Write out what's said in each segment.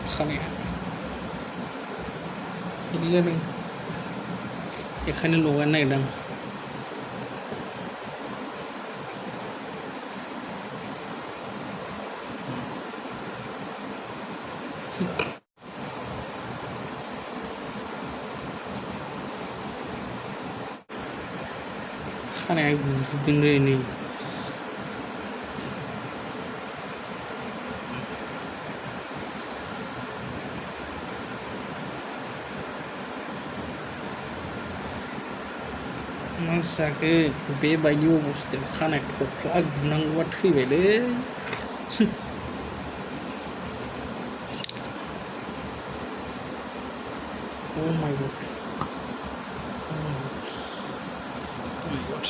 खानाया बिदि जादों बेखायनो लगायनो नागिरदों खानाया गुजोबदोंलै नै मा जाखो बेबायदि अबस्थायाव खानाय खख्ला गुनांगौबा थैबायलै Oh my god. Oh my god.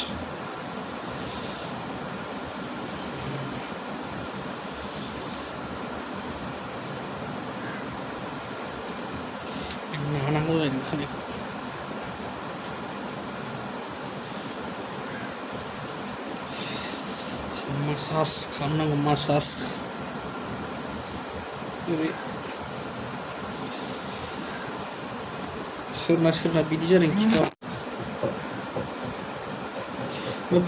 नानांगौ जायो खानायखौ मासाज खालामनांगौ मासाज ओरै सोरना बिदि जादों खिथा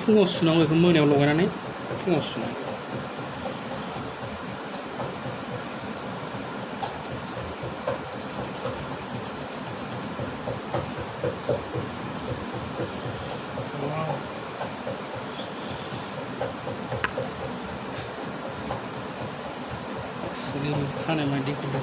फुङाव सुनांगौ बेखौ मोनायाव लगायनानै फुङाव सुनांगौ खानाय मायदि गुदुं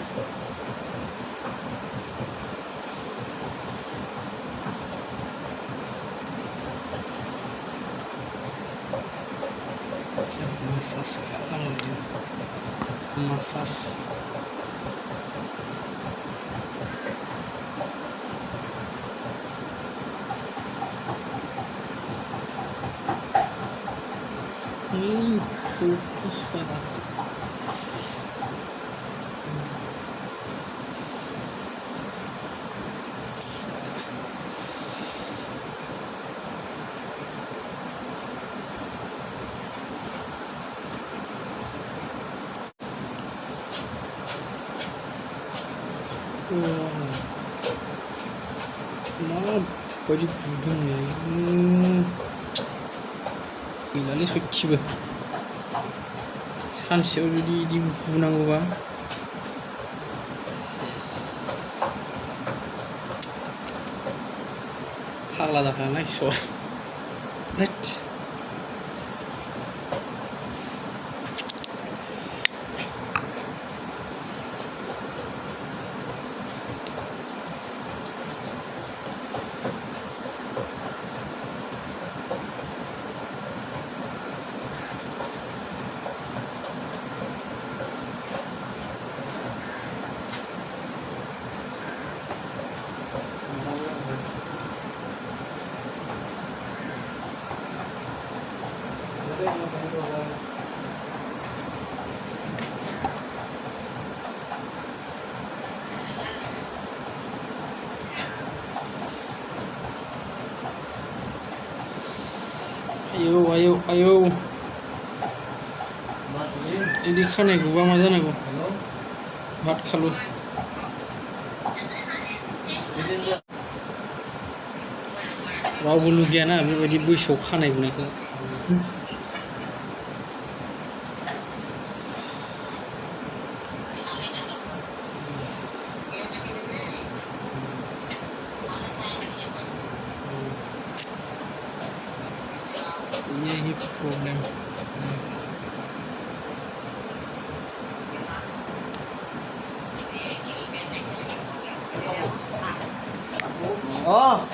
massage खालामनांगौ massage fokus salah माबायदि गुदुंलै गैलालै सयथिबो सानसेयाव जुदि बिदि गुनांगौबा फाग्ला जाखागोन इसर ayo ini खानाय गुबा मा जानांगौ भात खालु रावबो लुगैयाना बेबायदि बैसोआव खानाय गुनायखौ यही प्रॉब्लम oh